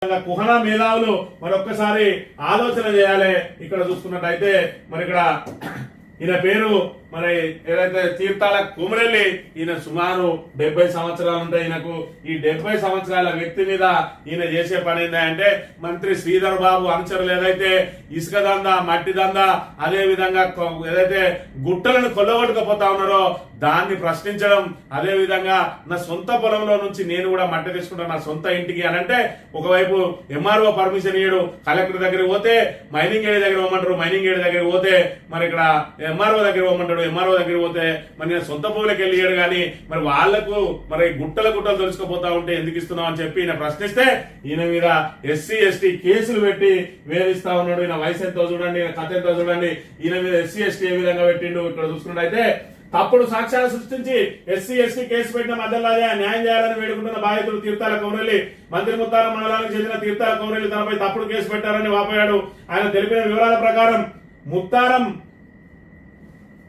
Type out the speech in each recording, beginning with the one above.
కుహనా మేధావులు మరొక్కసారి ఆలోచన చేయాలి. ఇక్కడ చూసుకున్నట్టయితే మరి ఇక్కడ ఈయన పేరు మరి ఏదైతే తీర్థాల కుమరెల్లి, ఈయన సుమారు 70 సంవత్సరాలు ఉంటాయి. ఈయనకు ఈ 70 సంవత్సరాల వ్యక్తి మీద ఈయన చేసే పని ఏంటంటే మంత్రి శ్రీధర్ బాబు అనుచరులు ఏదైతే ఇసుక దందా, మట్టి దందా, అదే విధంగా ఏదైతే గుట్టలను కొల్లగొట్టుకుపోతా ఉన్నారో దాన్ని ప్రశ్నించడం, అదే విధంగా నా సొంత పొలంలో నుంచి నేను కూడా మట్టి తీసుకుంటాను నా సొంత ఇంటికి అని అంటే ఒకవైపు ఎంఆర్ఓ పర్మిషన్ ఇయ్యడు, కలెక్టర్ దగ్గరికి పోతే మైనింగ్ ఏడి దగ్గర పోమంటారు, మైనింగ్ ఏడి దగ్గరికి పోతే మరి ఇక్కడ ఎంఆర్ఓ దగ్గర పోమంటాడు, ఎంఆర్ఓ దగ్గర పోతే మరి నేను సొంత భూములకు వెళ్ళియాడు కానీ మరి వాళ్లకు మరి గుట్టలు తెలుసుకుపోతా ఉంటే ఎందుకు ఇస్తున్నావు అని చెప్పి ఈయన ప్రశ్నిస్తే ఈయన మీద ఎస్సీ ఎస్టీ కేసులు పెట్టి వేధిస్తా ఉన్నాడు. ఈయన వయసు ఎంతో చూడండి, ఈయన కథ ఎంతో చూడండి. ఈయన మీద ఎస్సీ ఎస్టీ ఏ విధంగా పెట్టిండు ఇక్కడ చూసుకున్నట్టయితే తప్పుడు సాక్ష్యాలు సృష్టించి ఎస్సీ ఎస్టీ కేసు పెట్టిన మధ్యలాగే న్యాయం చేయాలని వేడుకుంటున్న బాధితుడు తీర్థాల కౌరెల్లి. మంత్రి ముత్తారం మండలానికి చెందిన తీర్థాల కౌరెల్లి తనపై తప్పుడు కేసు పెట్టారని వాపోయాడు. ఆయన తెలిపిన వివరాల ప్రకారం ముత్తారం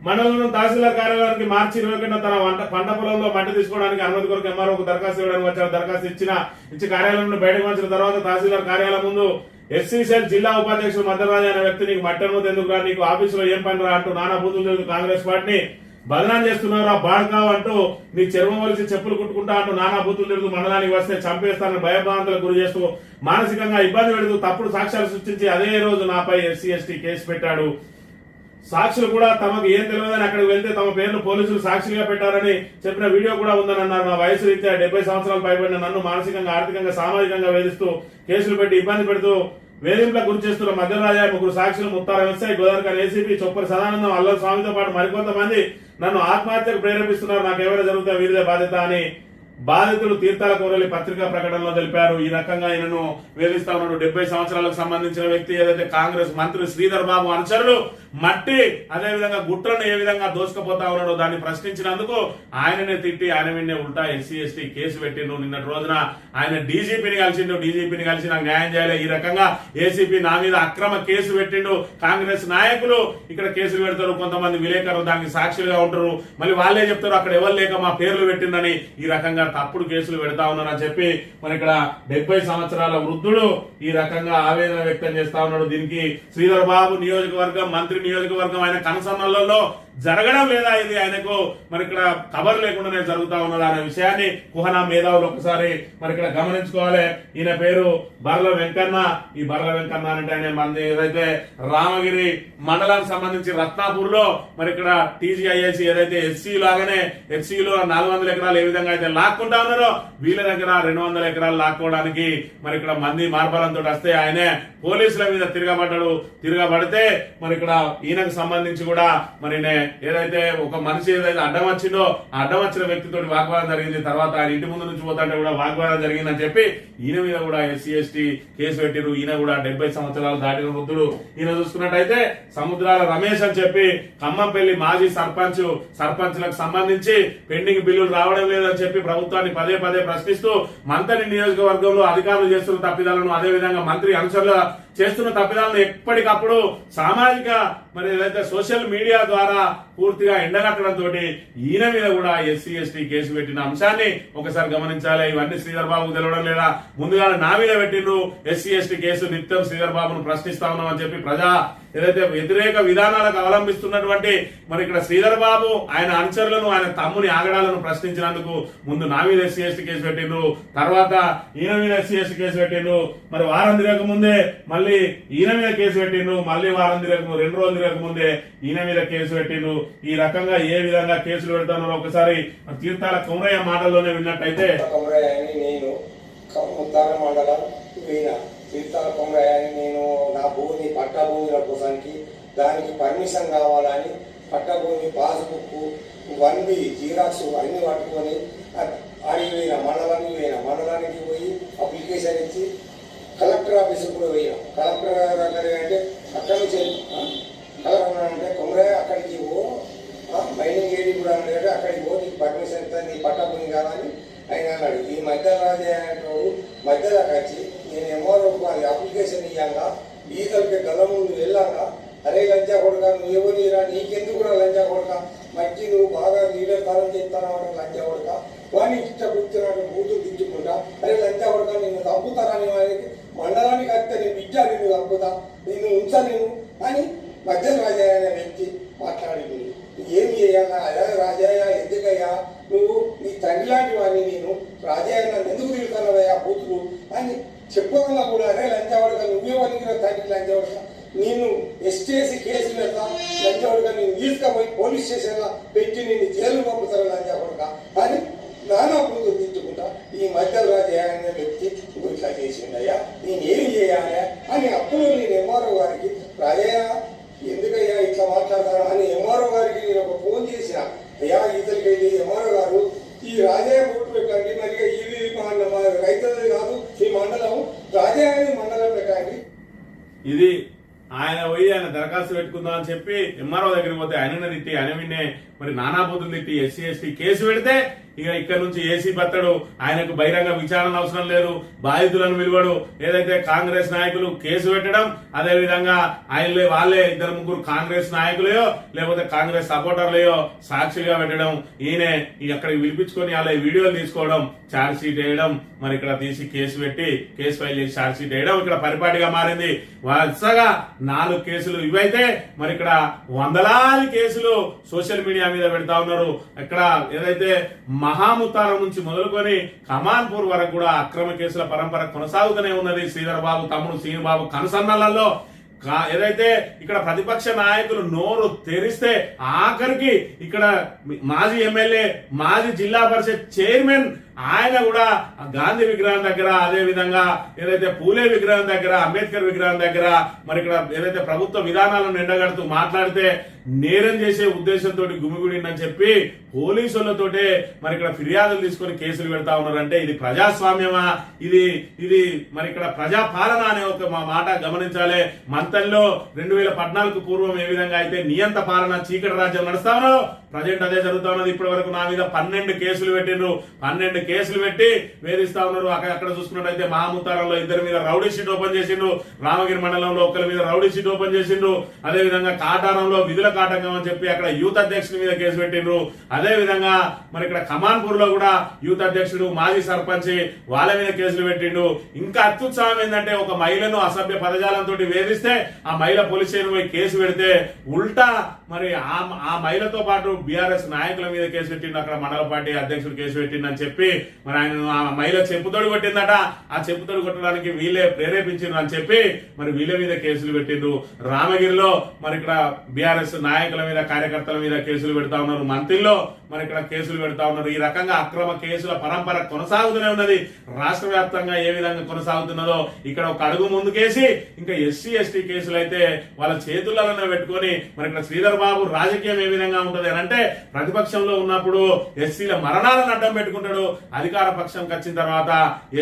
మండలం తహసీల్దార్ కార్యాలయానికి మార్చి 21న తన పంట పొలంలో మట్టి తీసుకోవడానికి అనుమతి కొరకు ఎంఆర్ఓకు దరఖాస్తు ఇవ్వడానికి వచ్చారు. దరఖాస్తు ఇచ్చి కార్యాలయం నుండి బయటకు వచ్చిన తర్వాత తహసీల్దార్ కార్యాలయం ముందు ఎస్సీ సెల్ జిల్లా ఉపాధ్యక్షుడు మద్దరాజు అనే వ్యక్తి నీకు మట్టి అనుమతి ఎందుకు రా, నీకు ఆఫీసులో ఏం పని రా అంటూ నానా బూతులు తిరుగుతూ కాంగ్రెస్ పార్టీని బదనాం చేస్తున్నారు, బాడ్కావ్ అంటూ నీ చర్మం వలిసి చెప్పులు కుట్టుకుంటా అంటూ నానా బూతులు తిరుగుతూ మండలానికి వస్తే చంపేస్తానని భయభ్రాంతులకు గురి చేస్తూ మానసికంగా ఇబ్బంది పెడుతూ తప్పుడు సాక్ష్యాలు సృష్టించి అదే రోజు నాపై ఎస్సీ ఎస్టీ కేసు పెట్టాడు. సాక్షులు కూడా తమకు ఏం తెలియదని అక్కడికి వెళ్తే తమ పేర్లు పోలీసులు సాక్షిగా పెట్టారని చెప్పిన వీడియో కూడా ఉందని అన్నారు. నా వయసు రీత్యా 70 సంవత్సరాలు పైబడిన నన్ను మానసికంగా, ఆర్థికంగా, సామాజికంగా వేధిస్తూ కేసులు పెట్టి ఇబ్బంది పెడుతూ వేధింపులకు గురి చేస్తున్న మధ్యరాజా, 3 సాక్షులు, ముత్తారం ఎస్ఐ, గోదావరిఖాన్ ఏసీపీ, చొప్పరి సదానందం, అల్లం స్వామితో పాటు మరికొంతమంది నన్ను ఆత్మహత్యకు ప్రేరేపిస్తున్నారు. నాకు ఎవరైనా జరుగుతా వీరిదే బాధ్యత అని బాధితులు తీర్థాల కౌరెల్లి పత్రికా ప్రకటనలో తెలిపారు. ఈ రకంగా ఈయనను వేధిస్తా ఉన్నాడు. 70 సంవత్సరాలకు సంబంధించిన వ్యక్తి ఏదైతే కాంగ్రెస్ మంత్రి శ్రీధర్ బాబు అనుచరులు మట్టి అదే విధంగా గుట్రను ఏ విధంగా దోసుకుపోతా ఉన్నాడో దాన్ని ప్రశ్నించినందుకు ఆయననే తిట్టి ఆయన విన్నే ఉల్టా ఎస్సీ ఎస్టీ కేసు పెట్టిండు. నిన్నటి రోజున ఆయన డీజీపీని కలిసి నాకు న్యాయం చేయాలి, ఈ రకంగా ఏసీపీ నా మీద అక్రమ కేసు పెట్టిండు. కాంగ్రెస్ నాయకులు ఇక్కడ కేసులు పెడతారు, కొంతమంది విలేకరులు దానికి సాక్షులుగా ఉంటారు, మళ్ళీ వాళ్ళే చెప్తారు అక్కడ ఎవరు లేక మా పేర్లు పెట్టిందని ఈ రకంగా తప్పుడు కేసులు పెడతా ఉన్నారని చెప్పి మరి ఇక్కడ 70 సంవత్సరాల వృద్ధుడు ఈ రకంగా ఆవేదన వ్యక్తం చేస్తా ఉన్నాడు. దీనికి శ్రీధర్ బాబు నియోజకవర్గం, మంత్రి నియోజకవర్గం ఆయన కనసన్నలలో జరగడం లేదా, ఇది ఆయనకు మరి ఇక్కడ కబర్ లేకుండానే జరుగుతా ఉన్నది అనే విషయాన్ని కుహనా మేధావులు ఒకసారి మరి ఇక్కడ గమనించుకోవాలి. ఈయన పేరు బర్ల వెంకన్న. ఈ బర్ల వెంకన్న అంటే ఆయన మంది ఏదైతే రామగిరి మండలానికి సంబంధించి రత్నాపూర్ లో మరి ఇక్కడ టీజీఐఎస్ ఏదైతే ఎస్సీ లాగానే ఎస్సీలో 400 ఎకరాలు ఏ విధంగా అయితే లాక్కుంటా ఉన్నారో వీళ్ళ దగ్గర 200 ఎకరాలు లాక్కోవడానికి మరి ఇక్కడ మంది మార్బలంతో వస్తే ఆయనే పోలీసుల మీద తిరగబడితే మరి ఇక్కడ ఈయనకు సంబంధించి కూడా మరి ఏదైతే ఒక మనిషి ఏదైతే అడ్డం వచ్చిందో ఆ అడ్డం వచ్చిన వ్యక్తితో వాగ్వాదం జరిగింది. తర్వాత ఆయన ఇంటి ముందు నుంచి పోతుంటే కూడా వాగ్వాదం జరిగిందని చెప్పి ఈయన మీద కూడా ఎస్సీ ఎస్టీ కేసు పెట్టిరు. ఈయన కూడా 70 సంవత్సరాలు దాటిన వృద్ధుడు. ఈయన చూసుకున్నట్టయితే సముద్రాల రమేష్ అని చెప్పి ఖమ్మంపల్లి మాజీ సర్పంచ్లకు సంబంధించి పెండింగ్ బిల్లులు రావడం లేదని చెప్పి ప్రభుత్వాన్ని పదే ప్రశ్నిస్తూ మంత్రి నియోజకవర్గంలో అధికారులు చేస్తున్న తప్పిదాలను, అదే విధంగా మంత్రి అనుచరుల చేస్తున్న తప్పిదాలను ఎప్పటికప్పుడు సామాజిక మరి ఏదైతే సోషల్ మీడియా ద్వారా పూర్తిగా ఎండగట్టడంతో ఈయన మీద కూడా ఎస్సీ ఎస్టీ కేసు పెట్టిన అంశాన్ని ఒకసారి గమనించాలి. ఇవన్నీ శ్రీధర్ బాబుకు తెలవడం లేదా, ముందుగా నా మీద పెట్టిండ్రు ఎస్సీ ఎస్టీ కేసు, నిత్యం శ్రీధర్ బాబును ప్రశ్నిస్తా ఉన్నామని చెప్పి ప్రజా ఏదైతే వ్యతిరేక విధానాలకు అవలంబిస్తున్నటువంటి మరి ఇక్కడ శ్రీధర్ బాబు ఆయన అనుచరులను, ఆయన తమ్ముని ఆగడాలను ప్రశ్నించినందుకు ముందు నా మీద ఎస్సీ ఎస్టీ కేసు పెట్టిండ్రు, తర్వాత ఈయన మీద ఎస్సీ ఎస్టీ కేసు పెట్టిండ్రు, మరి వారం తిరగక ముందే మళ్ళీ ఈయన మీద కేసు పెట్టిండ్రు, మళ్ళీ వారం తిరగక 2 రోజులు తిరగక ముందే ఈయన మీద కేసు పెట్టిండ్రు. ఈ రకంగా ఏ విధంగా కేసులు పెడతానో ఒకసారి తీర్థాల కౌరయ్య మాటల్లోనే విన్నట్టయితే తీర్థాల కొమరయ్యని నేను నా భూమి పట్టా భూముల కోసానికి దానికి పర్మిషన్ కావాలని పట్టా భూమి పాస్బుక్ 1B జిరాక్స్ అన్ని పట్టుకొని ఆడికి మండలానికి పోయి అప్లికేషన్ ఇచ్చి కలెక్టర్ ఆఫీస్కి కూడా పోయినాం. కలెక్టర్ దగ్గర అంటే అక్కడి నుంచి కలెక్టర్ అంటే కొమరయ్య అక్కడికి పో, మైనింగ్ ఏడి కూడా అంటే అక్కడికి పో, నీకు పర్మిషన్ ఇస్తా, నీ పట్టా భూమి కాదని ఆయన అన్నాడు. ఈ మధ్యరాజు అనేటోడు మధ్యలోకి వచ్చి నేను ఎంఆర్ఓకి అది అప్లికేషన్ ఇవ్వంగా ఈతలకి గల ముందు వెళ్ళాగా, అరే లంచా కొడక నువ్వు ఎవరిరా, నీకెందుకు కూడా లంచా కొడక, మంచి నువ్వు బాగా లీడర్ కాలం చేస్తాను లంచా కొడక, వాడిని ఇష్ట కూర్చున్నాడు బూతులు దించుకుంటా, అరే లంచా కొడక నిన్ను తప్పుతారని వారికి బిడ్డ నేను తప్పుదా నేను ఉంచలేను అని మధ్య రాజయ్య అనే వ్యక్తి మాట్లాడింది. ఏమి చేయాలా అదే రాజయ్య ఎందుకయ్యా నువ్వు నీ తండ్రి లాంటి వాడిని నేను రాజయ్య నన్ను ఎందుకు తిరుగుతున్నావయ్యా బూతులు అని చెప్పకుండా కూడా అరే లంచవాడుగా నువ్వే వలిగిన తండ్రి లంచవాడుగా నేను ఎస్టేసి కేసు పెడతా లంచవాడుగా నేను తీసుకుపోయి పోలీస్ స్టేషన్లో పెట్టి నేను జైలు పంపుతాను లంచవాడుగా అని నానా బూతులు తిట్టుకుంటా ఈ మధ్య రాజయ్య అనే వ్యక్తి ఇట్లా చేసిండయ్యా నేను ఏం చేయాలి అని అప్పుడు నేను ఎంఆర్ఓ గారికి రాజయ్య ఎందుకయ్యా ఇట్లా మాట్లాడతాను అని ఎంఆర్ఓ గారికి నేను ఒక ఫోన్ చేసిన అయ్యా ఇతనికి వెళ్ళి ఎంఆర్ఓ గారు ఈ రాజయ్య బోర్డు పెట్టండి మరి ఇది రైతులది కాదు ఈ మండలం రాజయ్య మండలం పెట్టండి. ఇది ఆయన పోయి ఆయన దరఖాస్తు పెట్టుకుందాం అని చెప్పి ఎంఆర్ఓ దగ్గరికి పోతే ఆయన తిట్టి ఆయన విన్నే మరి నానా బూతులు తిట్టి ఎస్సీ ఎస్టీ కేసు పెడితే ఇక ఇక్కడ నుంచి ఏసీ బత్తడు ఆయనకు బహిరంగ విచారణ అవసరం లేదు, బాధితులను విలువడు. ఏదైతే కాంగ్రెస్ నాయకులు కేసు పెట్టడం, అదే విధంగా ఆయనలే వాళ్ళే ఇద్దరు ముగ్గురు కాంగ్రెస్ నాయకులేయో లేకపోతే కాంగ్రెస్ సపోర్టర్లేయో సాక్షిగా పెట్టడం, ఈయన అక్కడికి పిలిపించుకొని వాళ్ళ వీడియోలు తీసుకోవడం, ఛార్జ్ షీట్ వేయడం, మరి ఇక్కడ తీసి కేసు పెట్టి కేసు ఫైల్ చేసి ఛార్జ్ షీట్ వేయడం ఇక్కడ పరిపాటిగా మారింది. వరుసగా 4 కేసులు ఇవైతే మరి ఇక్కడ వందలాది కేసులు సోషల్ మీడియా మీద పెడతా ఉన్నారు. ఇక్కడ ఏదైతే మహాముతారం నుంచి మొదలుకొని కమాన్పూర్ వరకు కూడా అక్రమ కేసుల పరంపర కొనసాగుతూనే ఉన్నది. శ్రీధర్ బాబు తమ్ముడు శ్రీను బాబు కనుసన్నలలో ఏదైతే ఇక్కడ ప్రతిపక్ష నాయకులు నోరు తెరిస్తే ఆఖరికి ఇక్కడ మాజీ ఎమ్మెల్యే మాజీ జిల్లా పరిషత్ చైర్మన్ ఆయన కూడా గాంధీ విగ్రహం దగ్గర, అదే విధంగా ఏదైతే పూలే విగ్రహం దగ్గర, అంబేద్కర్ విగ్రహం దగ్గర మరి ఇక్కడ ఏదైతే ప్రభుత్వ విధానాలను ఎండగడుతూ మాట్లాడితే నేరం చేసే ఉద్దేశంతో గుమిగుడిందని చెప్పి పోలీసులతోటే మరి ఇక్కడ ఫిర్యాదులు తీసుకొని కేసులు పెడతా ఉన్నారంటే ఇది ప్రజాస్వామ్యమా? ఇది మరి ఇక్కడ ప్రజాపాలన అనే ఒక మాట గమనించాలి. మంతల్లో 2014 పూర్వం ఏ విధంగా అయితే నియంత పాలన చీకటి రాజ్యం నడుస్తా ఉన్నారో ప్రజెంట్ అదే జరుగుతా ఉన్నది. ఇప్పటి వరకు నా మీద 12 కేసులు పెట్టిండ్రు. 12 కేసులు పెట్టి వేధిస్తా ఉన్నారు. అక్కడ చూసుకున్నట్టయితే మహాముతారంలో 2 మీద రౌడీ షీట్ ఓపెన్ చేసిండ్రు, రామగిరి మండలంలో 1 మీద రౌడీ షీట్ ఓపెన్ చేసిండ్రు, అదే విధంగా కాటారంలో విధుల కాటకం అని చెప్పి అక్కడ యూత్ అధ్యక్షుడి మీద కేసు పెట్టిండ్రు. అదే విధంగా మరి ఇక్కడ కమాన్పూర్ లో కూడా యూత్ అధ్యక్షుడు మాజీ సర్పంచ్ వాళ్ళ మీద కేసులు పెట్టిండు. ఇంకా అత్యుత్సాహం ఏంటంటే ఒక మహిళను అసభ్య పదజాలంతో వేధిస్తే ఆ మహిళ పోలీస్ స్టేషన్ పోయి కేసు పెడితే ఉల్టా మరి ఆ మహిళతో పాటు బీఆర్ఎస్ నాయకుల మీద కేసు పెట్టిండు. అక్కడ మండల పార్టీ అధ్యక్షుడు కేసు పెట్టిండని చెప్పి మరి ఆయన ఆ మహిళ చెప్పుతోడు కొట్టిందట. ఆ చెప్పుతోడు కొట్టడానికి వీళ్ళే ప్రేరేపించిండ్రు అని చెప్పి మరి వీళ్ళ మీద కేసులు పెట్టిండ్రు. రామగిరిలో మరి ఇక్కడ బీఆర్ఎస్ నాయకుల మీద కార్యకర్తల మీద కేసులు పెడతా ఉన్నారు. మంత్రిలో మరి ఇక్కడ కేసులు పెడతా ఉన్నారు. ఈ రకంగా అక్రమ కేసుల పరంపర కొనసాగుతూనే ఉన్నది. రాష్ట్ర వ్యాప్తంగా ఏ విధంగా కొనసాగుతున్నదో ఇక్కడ ఒక అడుగు ముందుకేసి ఇంకా ఎస్సీ ఎస్టీ కేసులు అయితే వాళ్ళ చేతులలోనే పెట్టుకొని మరి ఇక్కడ శ్రీధర్ బాబు రాజకీయం ఏ విధంగా ఉంటది అని అంటే ప్రతిపక్షంలో ఉన్నప్పుడు ఎస్సీల మరణాలను అడ్డం పెట్టుకుంటాడు, అధికార పక్షంకి వచ్చిన తర్వాత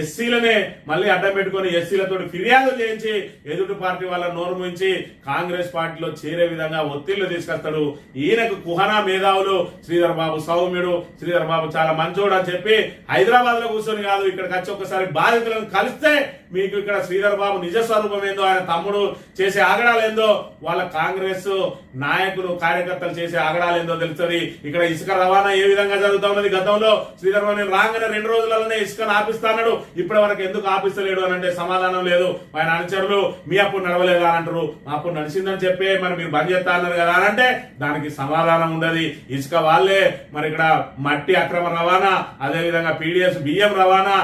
ఎస్సీలనే మళ్ళీ అడ్డం పెట్టుకుని ఎస్సీలతో ఫిర్యాదు చేయించి ఎదుటి పార్టీ వాళ్ళ నోరు ముంచి కాంగ్రెస్ పార్టీలో చేరే విధంగా ఒత్తిళ్లు తీసుకొస్తాడు. ఈయనకు కుహనా మేధావులు శ్రీధర్ బాబు సౌమ్యుడు, శ్రీధర్ బాబు చాలా మంచోడు అని చెప్పి హైదరాబాద్ లో కూర్చొని కాదు ఇక్కడికి వచ్చి ఒకసారి బాధితులను కలిస్తే మీకు ఇక్కడ శ్రీధర్ బాబు నిజ స్వరూపం ఏందో, ఆయన తమ్ముడు చేసే ఆగడాలేందో, వాళ్ళ కాంగ్రెస్ నాయకులు కార్యకర్తలు చేసే ఆగడాలేందో తెలుస్తుంది. ఇక్కడ ఇసుక రవాణా ఏ విధంగా జరుగుతా ఉన్నది. గతంలో శ్రీధర్ బాబు నేను రాగానే 2 రోజులలోనే ఇసుకను ఆపిస్తాడు, ఇప్పటి వరకు ఎందుకు ఆపిస్తలేడు అని అంటే సమాధానం లేదు. ఆయన అనుచరులు మీ అప్పుడు నడవలేదు అని అంటారు, మా అప్పుడు నడిచిందని చెప్పి మరి మీరు బంద్ చేస్తా అన్నారు కదా అని అంటే దానికి సమాధానం ఉండదు. ఇసుక వాళ్ళే మరి ఇక్కడ మట్టి అక్రమ రవాణా, అదే విధంగా పీడిఎస్ బియ్యం రవాణా,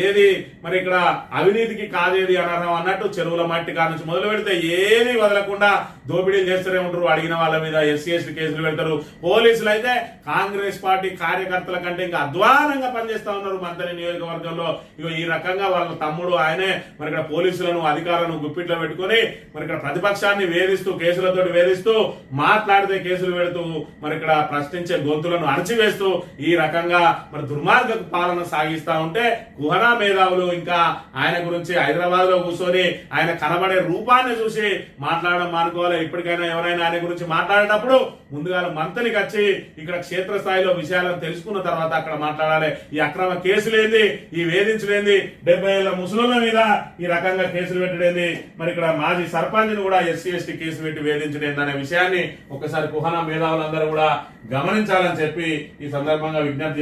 ఏది మరి ఇక్కడ అవినీతికి కాదేది అనడం అన్నట్టు చెరువుల మట్టి కానుంచి మొదలు పెడితే ఏది వదలకుండా దోపిడీలు చేస్తూనే ఉంటారు. అడిగిన వాళ్ళ మీద ఎస్సీ ఎస్టీ కేసులు పెడతారు. పోలీసులు అయితే కాంగ్రెస్ పార్టీ కార్యకర్తల కంటే ఇంకా అధ్వానంగా పనిచేస్తా ఉన్నారు మంత్రి నియోజకవర్గంలో. ఇగో ఈ రకంగా వాళ్ళ తమ్ముడు ఆయనే మరి ఇక్కడ పోలీసులను అధికారులను గుప్పిట్లో పెట్టుకుని మరి ఇక్కడ ప్రతిపక్షాన్ని వేధిస్తూ కేసులతో వేధిస్తూ మాట్లాడితే కేసులు పెడుతూ మరి ఇక్కడ ప్రశ్నించే గొంతులను అణచివేస్తూ ఈ రకంగా మరి దుర్మార్గ పాలన సాగిస్తా ఉంటే కుహనా మేధావులు ఇంకా ఆయన గురించి హైదరాబాద్ లో కూర్చొని ఆయన కనబడే రూపాన్ని చూసి మాట్లాడడం మానుకోవాలి. ఇప్పటికైనా ఎవరైనా ఆయన గురించి మాట్లాడేటప్పుడు ముందుగా మంత్రికి వచ్చి ఇక్కడ క్షేత్రస్థాయిలో విషయాలను తెలుసుకున్న తర్వాత అక్కడ మాట్లాడాలి. ఈ అక్రమ కేసులేంది, ఈ వేధించలేంది, 70 ఏళ్ల ముసలుల మీద ఈ రకంగా కేసులు పెట్టడేంది, మరి ఇక్కడ మాజీ సర్పంచ్ కూడా ఎస్సీ ఎస్టీ కేసు పెట్టి వేధించడేంది అనే విషయాన్ని ఒకసారి కుహనా మేధావులందరూ కూడా గమనించాలని చెప్పి ఈ సందర్భంగా విజ్ఞప్తి